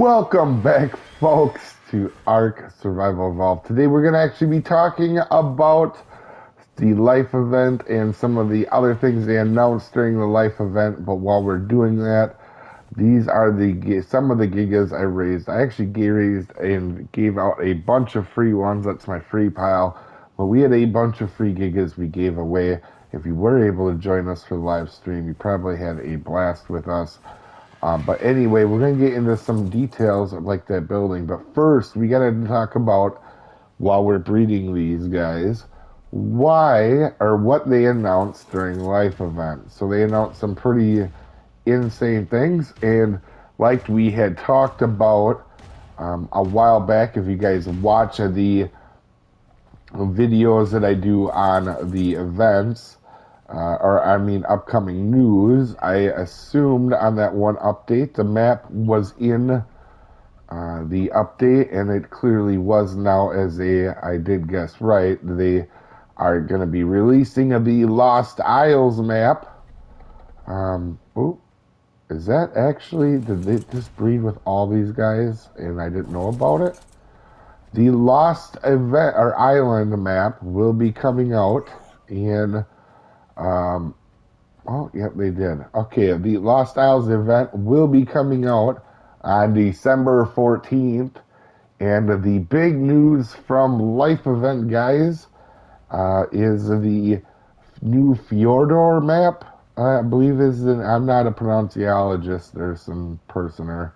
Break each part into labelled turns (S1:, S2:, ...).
S1: Welcome back, folks, to Ark Survival Evolved. Today we're going to actually be talking about the life event and some of the other things they announced during the life event. But while we're doing that, these are some of the gigas I raised. I actually raised and gave out a bunch of free ones. That's my free pile. But we had a bunch of free gigas we gave away. If you were able to join us for the live stream, you probably had a blast with us. But anyway, we're going to get into some details of like that building. But first, we got to talk about, while we're breeding these guys, why or what they announced during life events. So they announced some pretty insane things. And like we had talked about a while back, if you guys watch the videos that I do on the events, upcoming news, I assumed on that one update the map was in the update, and it clearly was now. I did guess right. They are going to be releasing the Lost Isles map. Is that actually, did they just breed with all these guys and I didn't know about it? The Lost Event or Island map will be coming out in oh, yep, they did. Okay, the Lost Isles event will be coming out on December 14th. And the big news from Life Event, guys, is the new Fjordor map. I believe I'm not a pronunciologist, there's some personer.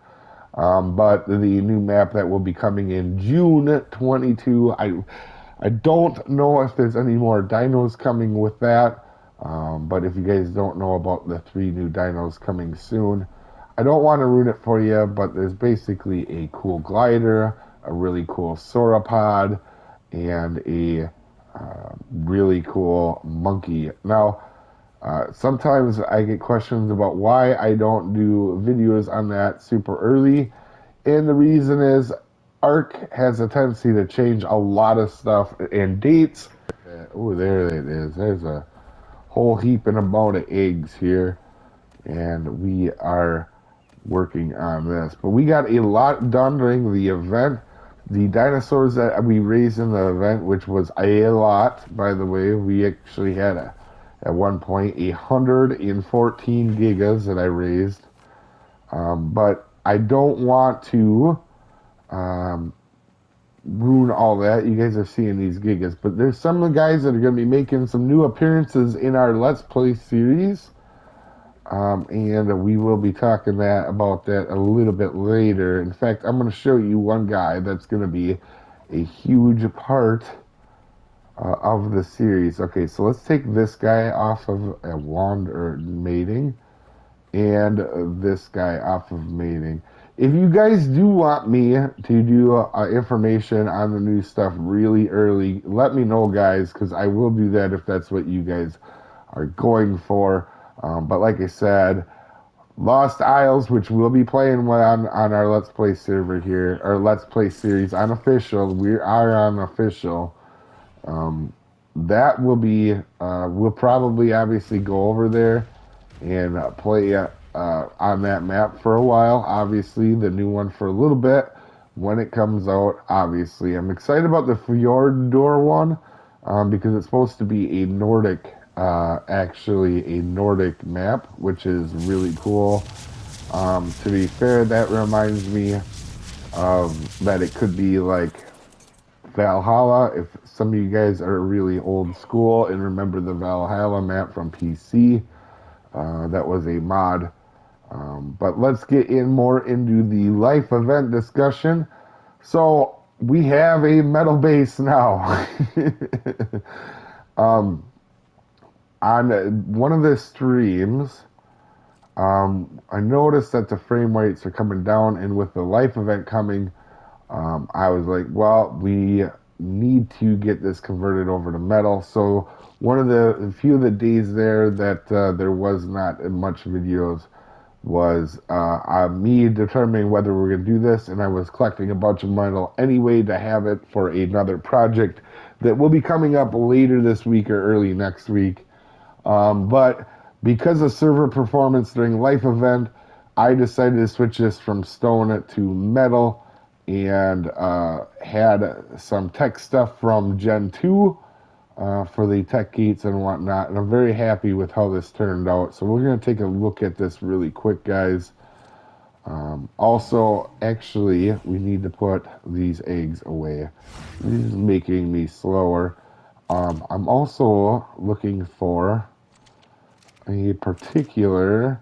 S1: But the new map that will be coming in June 22. I don't know if there's any more dinos coming with that. But if you guys don't know about the 3 new dinos coming soon, I don't want to ruin it for you, but there's basically a cool glider, a really cool sauropod, and a really cool monkey. Now, sometimes I get questions about why I don't do videos on that super early, and the reason is Ark has a tendency to change a lot of stuff and dates. Oh, there it is. There's a whole heap and amount of eggs here, and we are working on this. But we got a lot done during the event. The dinosaurs that we raised in the event, which was a lot, by the way, we actually had at one point 114 gigas that I raised. But I don't want to ruin all that. You guys are seeing these gigas, but there's some of the guys that are going to be making some new appearances in our Let's Play series, and we will be talking about that a little bit later. In fact, I'm going to show you one guy that's going to be a huge part of the series. Okay, so let's take this guy off of a wand or mating, and this guy off of mating. If you guys do want me to do information on the new stuff really early, let me know, guys, because I will do that if that's what you guys are going for. But like I said, Lost Isles, which we'll be playing on our Let's Play server here, or Let's Play series, unofficial. We are on official. That will be, we'll probably obviously go over there and play on that map for a while. Obviously, the new one for a little bit when it comes out. Obviously, I'm excited about the Fjordor one because it's supposed to be a Nordic, actually a Nordic map, which is really cool. To be fair, that reminds me of that it could be like Valhalla. If some of you guys are really old school and remember the Valhalla map from PC, that was a mod. But let's get more into the life event discussion. So we have a metal base now. On one of the streams, I noticed that the frame rates are coming down, and with the life event coming, I was like, well, we need to get this converted over to metal. So one of the few of the days there that there was not much videos was me determining whether we're going to do this, and I was collecting a bunch of metal anyway to have it for another project that will be coming up later this week or early next week. But because of server performance during life event, I decided to switch this from stone to metal and had some tech stuff from Gen 2 for the tech gates and whatnot. And I'm very happy with how this turned out. So we're going to take a look at this really quick, guys. Also, actually, we need to put these eggs away. This is making me slower. I'm also looking for a particular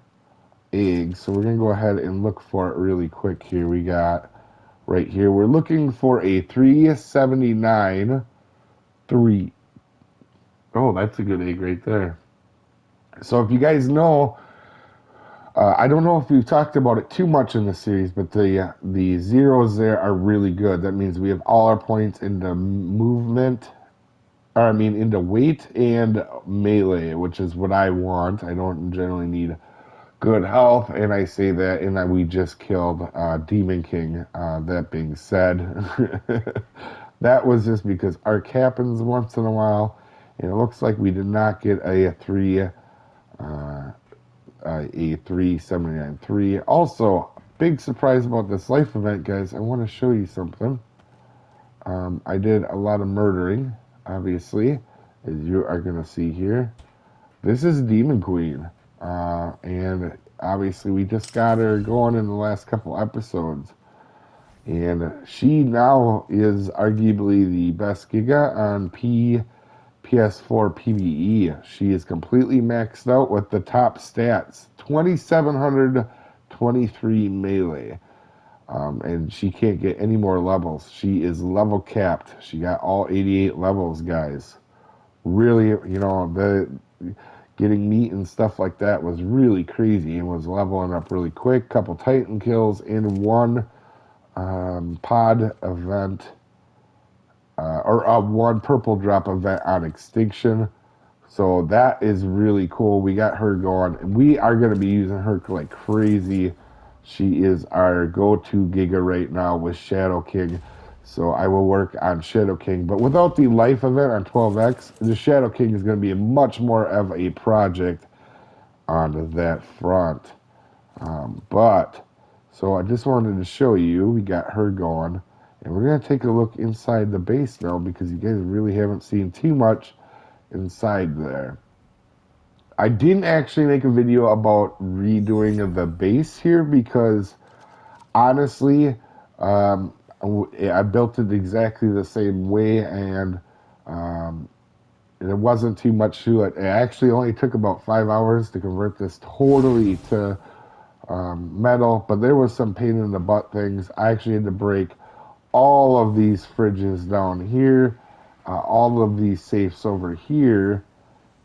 S1: egg. So we're going to go ahead and look for it really quick here. We got right here. We're looking for a 379 3. Oh, that's a good egg right there. So if you guys know, I don't know if we've talked about it too much in the series, but the zeros there are really good. That means we have all our points into movement, or I mean into weight and melee, which is what I want. I don't generally need good health, and I say that, and that we just killed Demon King. That being said, that was just because Ark happens once in a while, and it looks like we did not get a 379-3. Also, big surprise about this life event, guys. I want to show you something. I did a lot of murdering, obviously, as you are going to see here. This is Demon Queen. And obviously we just got her going in the last couple episodes. And she now is arguably the best Giga on PS4 PvE. She is completely maxed out with the top stats. 2,723 melee. And she can't get any more levels. She is level capped. She got all 88 levels, guys. Really, getting meat and stuff like that was really crazy and was leveling up really quick. Couple Titan kills in one pod event, or one purple drop event on Extinction. So that is really cool. We got her going, and we are going to be using her like crazy. She is our go-to Giga right now with Shadow King. So I will work on Shadow King. But without the life event on 12X, the Shadow King is going to be much more of a project on that front. So I just wanted to show you, we got her going. And we're going to take a look inside the base now because you guys really haven't seen too much inside there. I didn't actually make a video about redoing the base here because honestly, I built it exactly the same way, and there wasn't too much to it. It actually only took about 5 hours to convert this totally to metal, but there was some pain in the butt things. I actually had to break all of these fridges down here, all of these safes over here,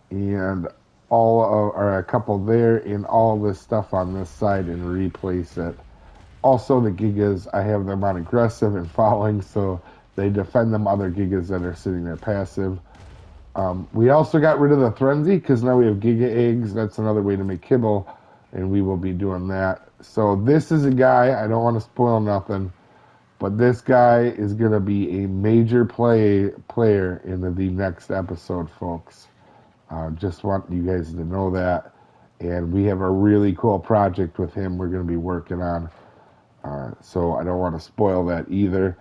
S1: and or a couple there, and all this stuff on this side, and replace it. Also, the Gigas, I have them on aggressive and following, so they defend them other Gigas that are sitting there passive. We also got rid of the Frenzy, because now we have Giga Eggs. That's another way to make kibble, and we will be doing that. So this is a guy, I don't want to spoil nothing, but this guy is going to be a major player in the next episode, folks. Just want you guys to know that. And we have a really cool project with him we're going to be working on. So I don't want to spoil that either.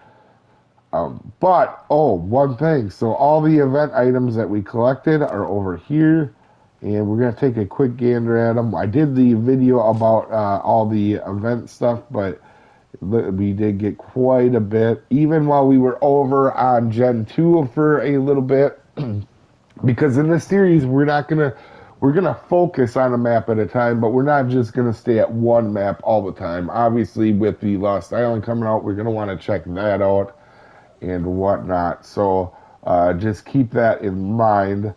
S1: One thing. So all the event items that we collected are over here. And we're going to take a quick gander at them. I did the video about all the event stuff, but we did get quite a bit. Even while we were over on Gen 2 for a little bit. Because in this series, we're gonna focus on a map at a time, but we're not just gonna stay at one map all the time. Obviously, with the Lost Island coming out, we're gonna want to check that out and whatnot. So just keep that in mind.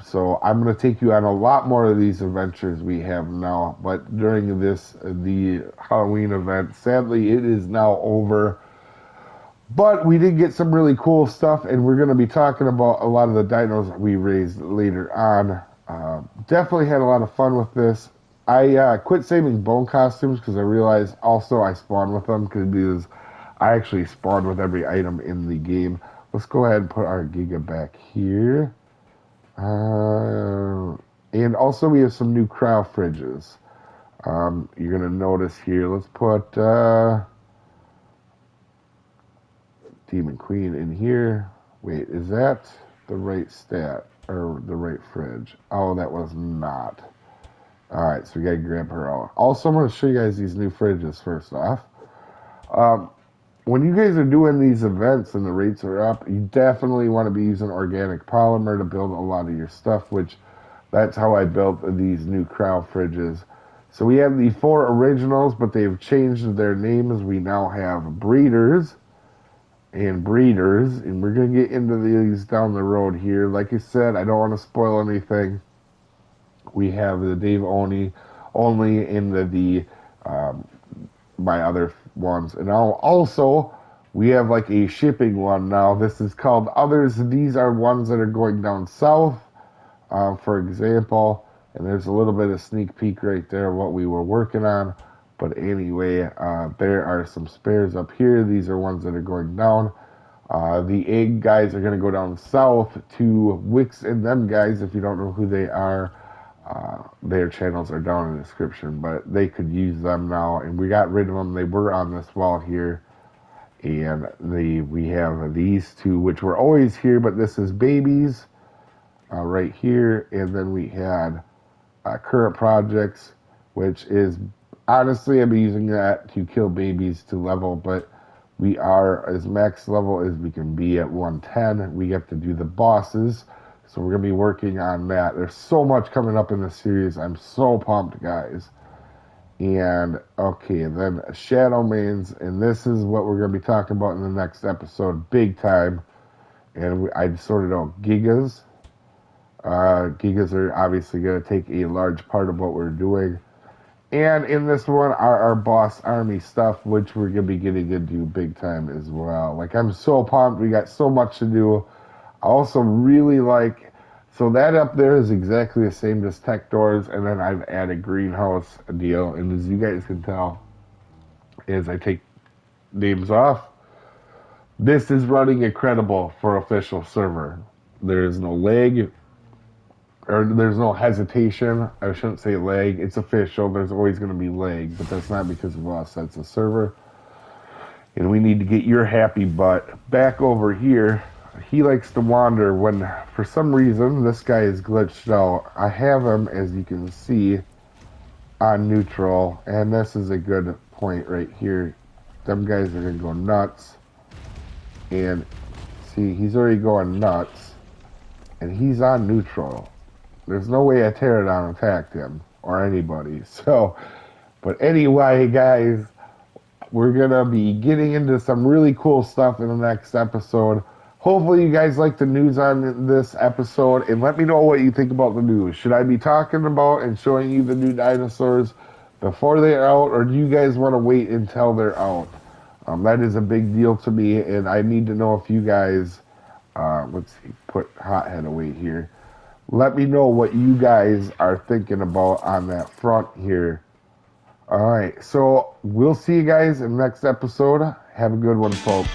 S1: So I'm gonna take you on a lot more of these adventures we have now. But during the Halloween event, sadly, it is now over. But we did get some really cool stuff, and we're going to be talking about a lot of the dinos that we raised later on. Definitely had a lot of fun with this. I quit saving bone costumes because I realized also I spawned with them because I actually spawned with every item in the game. Let's go ahead and put our Giga back here. And also we have some new cryo fridges. You're going to notice here, let's put Demon Queen in here. Wait, is that the right stat or the right fridge? Oh, that was not. Alright, so we gotta grab her out. Also, I'm gonna show you guys these new fridges first off. When you guys are doing these events and the rates are up, you definitely want to be using organic polymer to build a lot of your stuff, which that's how I built these new Crow fridges. So we have the 4 originals, but they've changed their names. We now have breeders, and we're going to get into these down the road here. Like I said, I don't want to spoil anything. We have the Dave only in my other ones. And now also, we have like a shipping one now. This is called Others. These are ones that are going down south, for example. And there's a little bit of sneak peek right there of what we were working on. But anyway, there are some spares up here. These are ones that are going down. The egg guys are going to go down south to Wix and them guys. If you don't know who they are, their channels are down in the description. But they could use them now. And we got rid of them. They were on this wall here. And we have these two, which were always here. But this is babies right here. And then we had current projects, which is honestly I'm using that to kill babies to level, but we are as max level as we can be at 110. We have to do the bosses, so we're gonna be working on that. There's so much coming up in this series. I'm so pumped, guys. And okay, then Shadow Mains, and this is what we're gonna be talking about in the next episode, big time. And I sorted out Gigas. Gigas are obviously going to take a large part of what we're doing. And in this one are our boss army stuff, which we're going to be getting into big time as well. Like, I'm so pumped. We got so much to do. I also really like... So that up there is exactly the same as Tech Doors, and then I've added Greenhouse deal. And as you guys can tell, as I take names off, this is running incredible for official server. There is no lag, or there's no hesitation. I shouldn't say lag. It's official. There's always going to be lag, but that's not because of us. That's the server. And we need to get your happy butt back over here. He likes to wander when, for some reason, this guy is glitched out. I have him, as you can see, on neutral. And this is a good point right here. Them guys are going to go nuts. And see, he's already going nuts. And he's on neutral. There's no way a Pterodon attacked him, or anybody. So, but anyway, guys, we're going to be getting into some really cool stuff in the next episode. Hopefully you guys like the news on this episode, and let me know what you think about the news. Should I be talking about and showing you the new dinosaurs before they're out, or do you guys want to wait until they're out? That is a big deal to me, and I need to know if you guys, let's see, put Hothead away here. Let me know what you guys are thinking about on that front here. All right, so we'll see you guys in the next episode. Have a good one, folks.